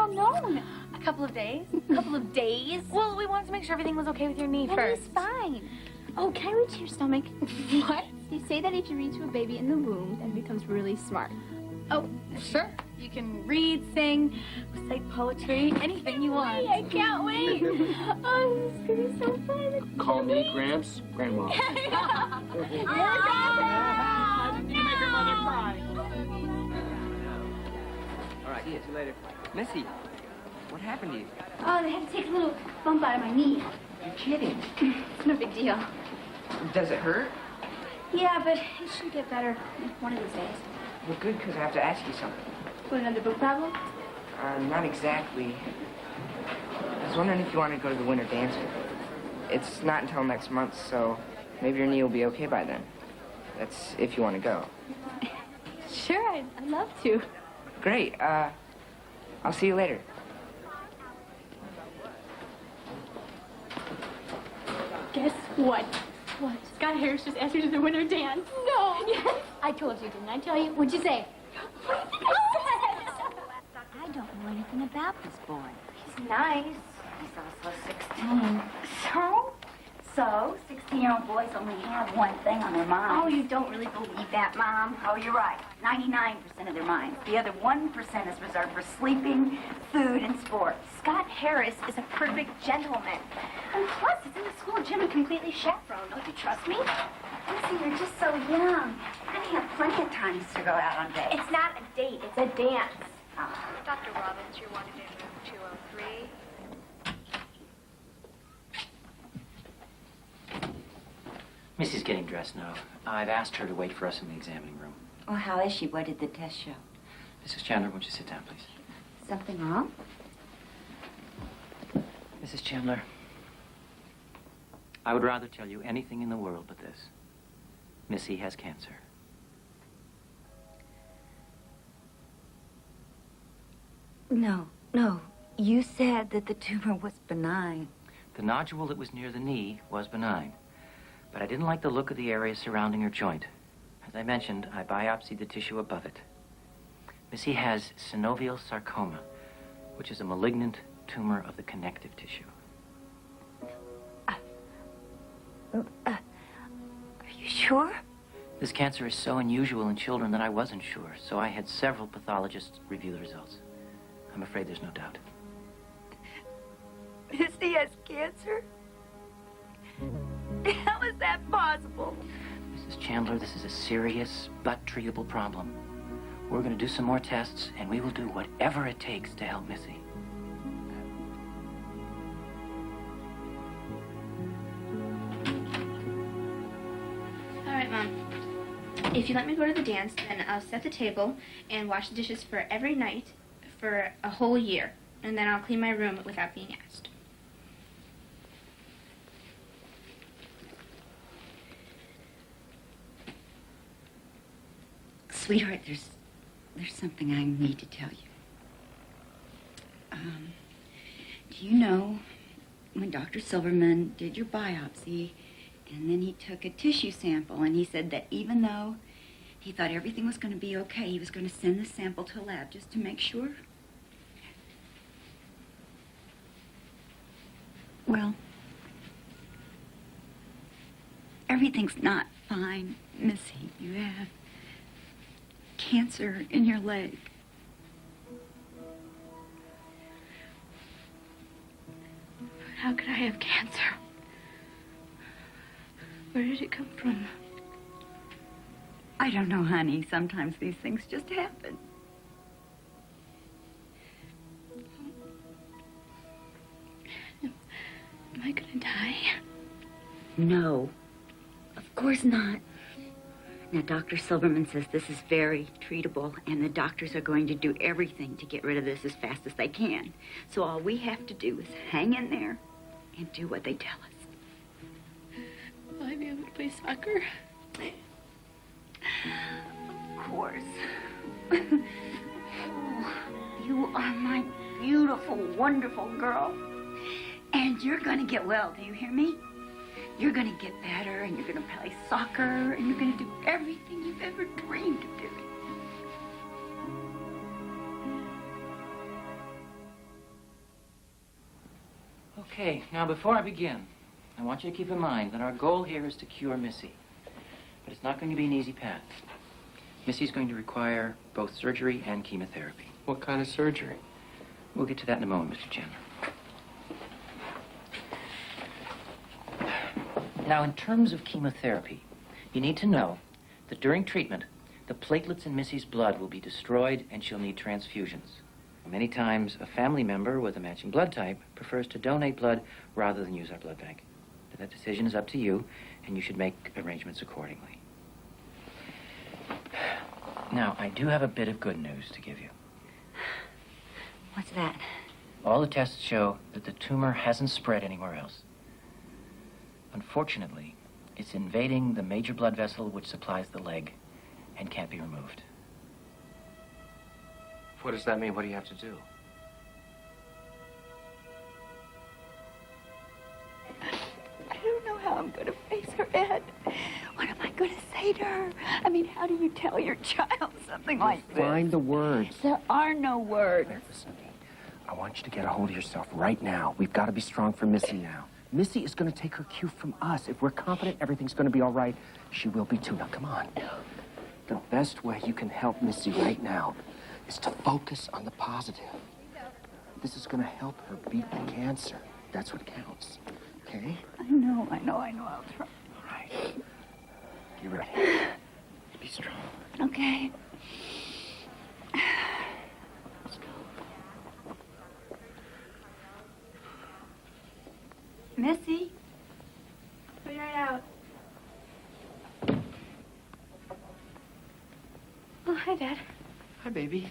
all known? A couple of days. A couple of days? Well, we wanted to make sure everything was okay with your knee That first. is fine. Oh, can I read to your stomach? What? They say that if you read to a baby in the womb, then it becomes really smart. Oh, sure. You can read, sing, recite poetry, anything you want. I can't wait. Oh, this is going to be so fun. Call me Gramps, Grandma. You make your mother cry. All right, see you later. Missy, what happened to you? Oh, they had to take a little bump out of my knee. You're kidding. It's no big deal. Does it hurt? Yeah, but it should get better one of these days. Well, good, because I have to ask you something. What, another book problem? Not exactly. I was wondering if you want to go to the winter dance with me. It's not until next month, so maybe your knee will be okay by then. That's if you want to go. Sure, I'd love to. Great. I'll see you later. Guess what? What? Scott Harris just asked me to the winter dance. No! Yes. I told you, didn't I tell you? What'd you say? What do you think I said? I don't know anything about this boy. He's nice. He's also 16. So 16-year-old boys only have one thing on their minds. Oh, you don't really believe that, Mom. Oh, you're right. 99% of their minds. The other 1% is reserved for sleeping, food, and sports. Scott Harris is a perfect gentleman. And plus, it's in the school gym and completely chaperoned. Don't you trust me? Listen, you're just so young. You're going to have plenty of times to go out on dates. It's not a date. It's a dance. Oh. Dr. Robbins, you're wanted in room 203. Missy's getting dressed now. I've asked her to wait for us in the examining room. Well, how is she? What did the test show? Mrs. Chandler, won't you sit down, please? Something wrong? Mrs. Chandler, I would rather tell you anything in the world but this. Missy has cancer. No. You said that the tumor was benign. The nodule that was near the knee was benign, but I didn't like the look of the area surrounding her joint. As I mentioned, I biopsied the tissue above it. Missy has synovial sarcoma, which is a malignant tumor of the connective tissue. Are you sure? This cancer is so unusual in children that I wasn't sure, so I had several pathologists review the results. I'm afraid there's no doubt. Missy has cancer? How is that possible? Mrs. Chandler, this is a serious but treatable problem. We're going to do some more tests, and we will do whatever it takes to help Missy. All right, Mom. If you let me go to the dance, then I'll set the table and wash the dishes for every night for a whole year. And then I'll clean my room without being asked. Sweetheart, there's something I need to tell you. Do you know when Dr. Silverman did your biopsy, and then he took a tissue sample, and he said that even though he thought everything was going to be okay, he was going to send the sample to a lab just to make sure? Well, everything's not fine, Missy. You have cancer in your leg. How could I have cancer? Where did it come from? I don't know, honey. Sometimes these things just happen. Am I gonna die? No, of course not. Now, Dr. Silverman says this is very treatable, and the doctors are going to do everything to get rid of this as fast as they can. So all we have to do is hang in there and do what they tell us. Will I be able to play soccer? Of course. Oh, you are my beautiful, wonderful girl. And you're going to get well, do you hear me? You're going to get better, and you're going to play soccer, and you're going to do everything you've ever dreamed of doing. Okay, now before I begin, I want you to keep in mind that our goal here is to cure Missy. But it's not going to be an easy path. Missy's going to require both surgery and chemotherapy. What kind of surgery? We'll get to that in a moment, Mr. Chandler. Now, in terms of chemotherapy, you need to know that during treatment, the platelets in Missy's blood will be destroyed and she'll need transfusions. Many times, a family member with a matching blood type prefers to donate blood rather than use our blood bank. But that decision is up to you, and you should make arrangements accordingly. Now, I do have a bit of good news to give you. What's that? All the tests show that the tumor hasn't spread anywhere else. Unfortunately, it's invading the major blood vessel which supplies the leg and can't be removed. What does that mean? What do you have to do? I don't know how I'm going to face her, Ed. What am I going to say to her? I mean, how do you tell your child something like this? Find the words. There are no words. Listen, I want you to get a hold of yourself right now. We've got to be strong for Missy now. Missy is going to take her cue from us. If we're confident everything's going to be all right, she will be too. Now, come on. The best way you can help Missy right now is to focus on the positive. This is going to help her beat the cancer. That's what counts. Okay? I know. I'll try. All right. You ready? Be strong. Okay. Let's go. Missy? Be right out. Oh, hi, Dad. Hi, baby.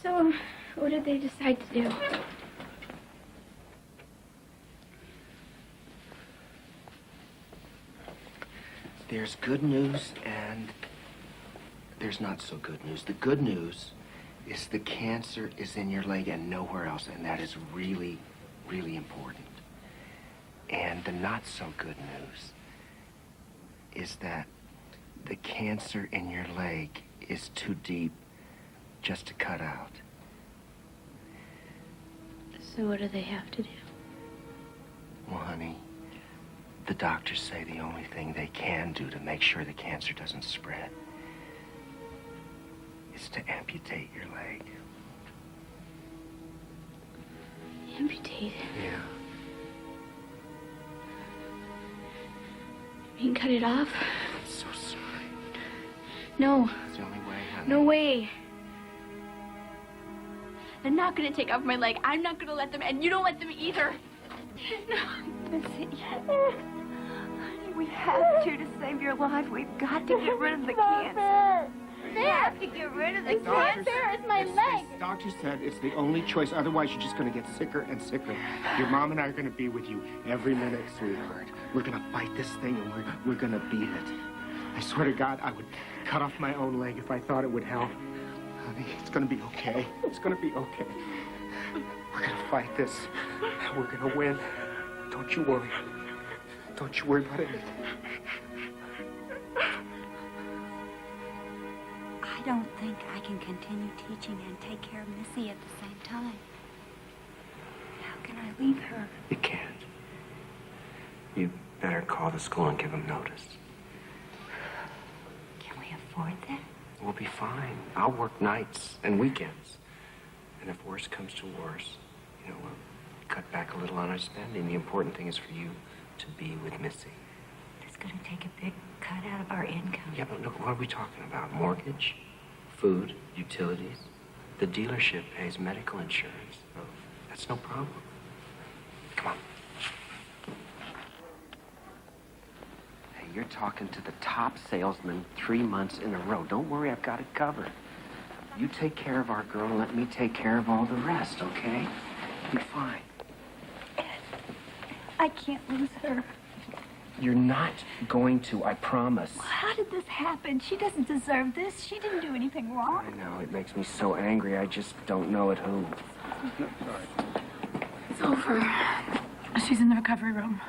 So, what did they decide to do? There's good news and there's not so good news. The good news is the cancer is in your leg and nowhere else, and that is really, really important. And the not so good news is that the cancer in your leg is too deep just to cut out. So what do they have to do? Well, honey, the doctors say the only thing they can do to make sure the cancer doesn't spread is to amputate your leg. Amputate? Yeah. You mean cut it off? I'm so sorry. No. It's the only way, honey. No way. They're not gonna take off my leg. I'm not gonna let them, and you don't let them either. No. Missy. Honey, we have to save your life. We've got to get rid of the cancer. We have to get rid of the cancer. It's my leg. Doctor said it's the only choice. Otherwise, you're just going to get sicker and sicker. Your mom and I are going to be with you every minute, sweetheart. We're going to fight this thing, and we're going to beat it. I swear to God, I would cut off my own leg if I thought it would help. Honey, it's going to be okay. It's going to be okay. We're going to fight this. We're going to win. Don't you worry. Don't you worry about anything. I don't think I can continue teaching and take care of Missy at the same time. How can I leave her? You can't. You better call the school and give them notice. Can we afford that? We'll be fine. I'll work nights and weekends. And if worse comes to worse, we'll cut back a little on our spending. The important thing is for you to be with Missy. It's going to take a big cut out of our income. Yeah, but look, what are we talking about? Mortgage, food, utilities. The dealership pays medical insurance. Oh, that's no problem. Come on. Hey, you're talking to the top salesman 3 months in a row. Don't worry, I've got it covered. You take care of our girl and let me take care of all the rest, okay? You'll be fine. I can't lose her. You're not going to, I promise. How did this happen? She doesn't deserve this. She didn't do anything wrong. I know, it makes me so angry. I just don't know at who. It's over. She's in the recovery room.